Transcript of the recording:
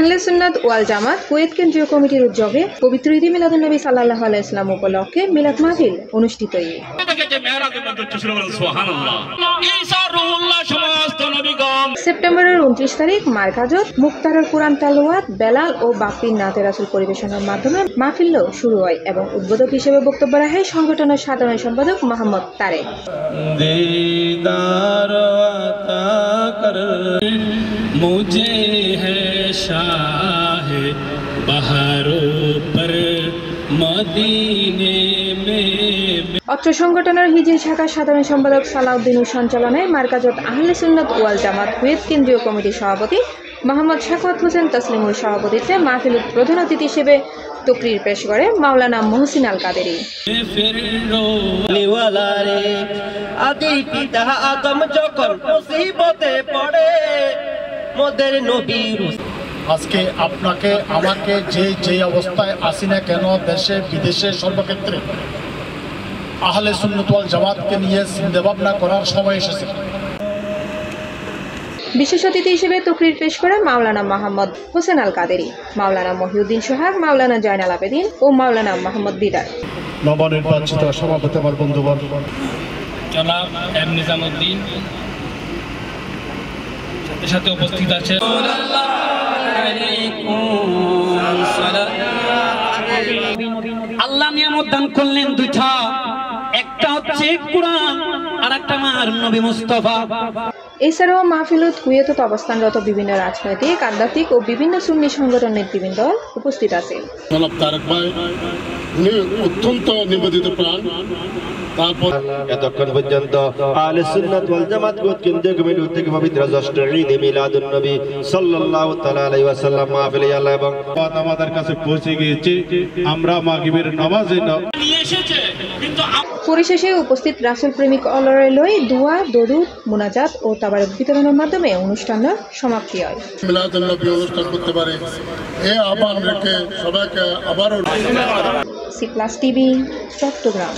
আহলে সুন্নাত ওয়াল জামাত কুয়েত কেন্দ্রীয় কমিটির উদ্যোগে পবিত্র ঈদ মিলাদুন নবী সাল্লাল্লাহু আলাইহি ওয়াসাল্লাম উপলক্ষে মিলাদ মাহফিল অনুষ্ঠিত। সেপ্টেম্বরের 29 তারিখ মার্কাজত মুক্তারের কুরআন তেলাওয়াত, বেলাল ও বাপ্পির নাতে রাসূল পরিবেশনের মাধ্যমে মাহফিল শুরু হয় এবং উদ্বোধক হিসেবে বক্তব্য রাখেন সংগঠনের সাধারণ সম্পাদক মোহাম্মদ তারেক। मुझे है शाह बहारों पर मदीने में। অত্র সংগঠনের হিজরি শাখার সাধারণ সম্পাদক সালাউদ্দিনের সঞ্চালনায় মার্কাজত আহলে সুন্নাত ওয়াল জামাত কুয়েত কেন্দ্রীয় কমিটির সভাপতি মোহাম্মদ শাখাওয়াত হোসেন তসলিমুর সভাপতিত্বে মাহফিলের প্রধান অতিথি হিসেবে তকরির পেশ করে মাওলানা মহসিন আল কাদেরী। আদি পিতা আদম যখন মুসিবতে পড়ে মোদের নবী আজকে আপনাকে আমাকে যে অবস্থায় আসি না কেন, দেশে বিদেশে সর্বক্ষেত্রে আহলে সুন্নাত ওয়াল জামাতকে নিয়ে চিন্তা ভাবনা করার সময় এসেছে। বিশেষ অতিথি হিসেবে তকরির পেশ করে মাওলানা মোহাম্মদ হোসেন আল কাদেরী, মাওলানা মহিউদ্দিন সোহাগ, মাওলানা জয়নাল আবেদিন ও মাওলানা মোহাম্মদ দিদার। নবনির্বাচিত সভাপতি আমার বন্ধুবর্গ জনাব এম নিজামুদ্দিন সাথে উপস্থিত আছে। আল্লাহ নিয়ামত দান করলেন দুইটা, একটা হচ্ছে কুরআন আর একটা আমার নবী মুস্তাফা। এছাড়াও মাহফিলত কুয়েতত অবস্থানরত বিভিন্ন রাজনৈতিক, আধ্যাত্মিক ও বিভিন্ন সুন্নি সংগঠনের নেতৃবৃন্দ উপস্থিত আছে। জনাব তারেক ভাই উনি অত্যন্ত নিবেদিত প্রাণ। তারপর এতক্ষণ পর্যন্ত আহলে সুন্নাত ওয়াল জামাত কেন্দ্রীয় কমিটি থেকে পবিত্র ষষ্ঠ ঈদ মিলাদুন নবী সাল্লাল্লাহু তাআলা আলাইহি ওয়াসাল্লাম মাহফিলে আল্লাহ এবং আমাদের কাছে পৌঁছে গিয়েছে। আমরা মাগরিবের নামাজে নিয়ে এসেছে, কিন্তু পরিশেষে উপস্থিত রাসূল প্রেমিক অলরেলই দোয়া, দরুদ, মুনাজাত ও তাবারক বিতরণের মাধ্যমে অনুষ্ঠানের সমাপ্তি হয়। মিলাদুন নবী অনুষ্ঠান করতে পারে এই আহ্বান রেখে সবাইকে আবারও সি প্লাস টিভি চট্টগ্রাম।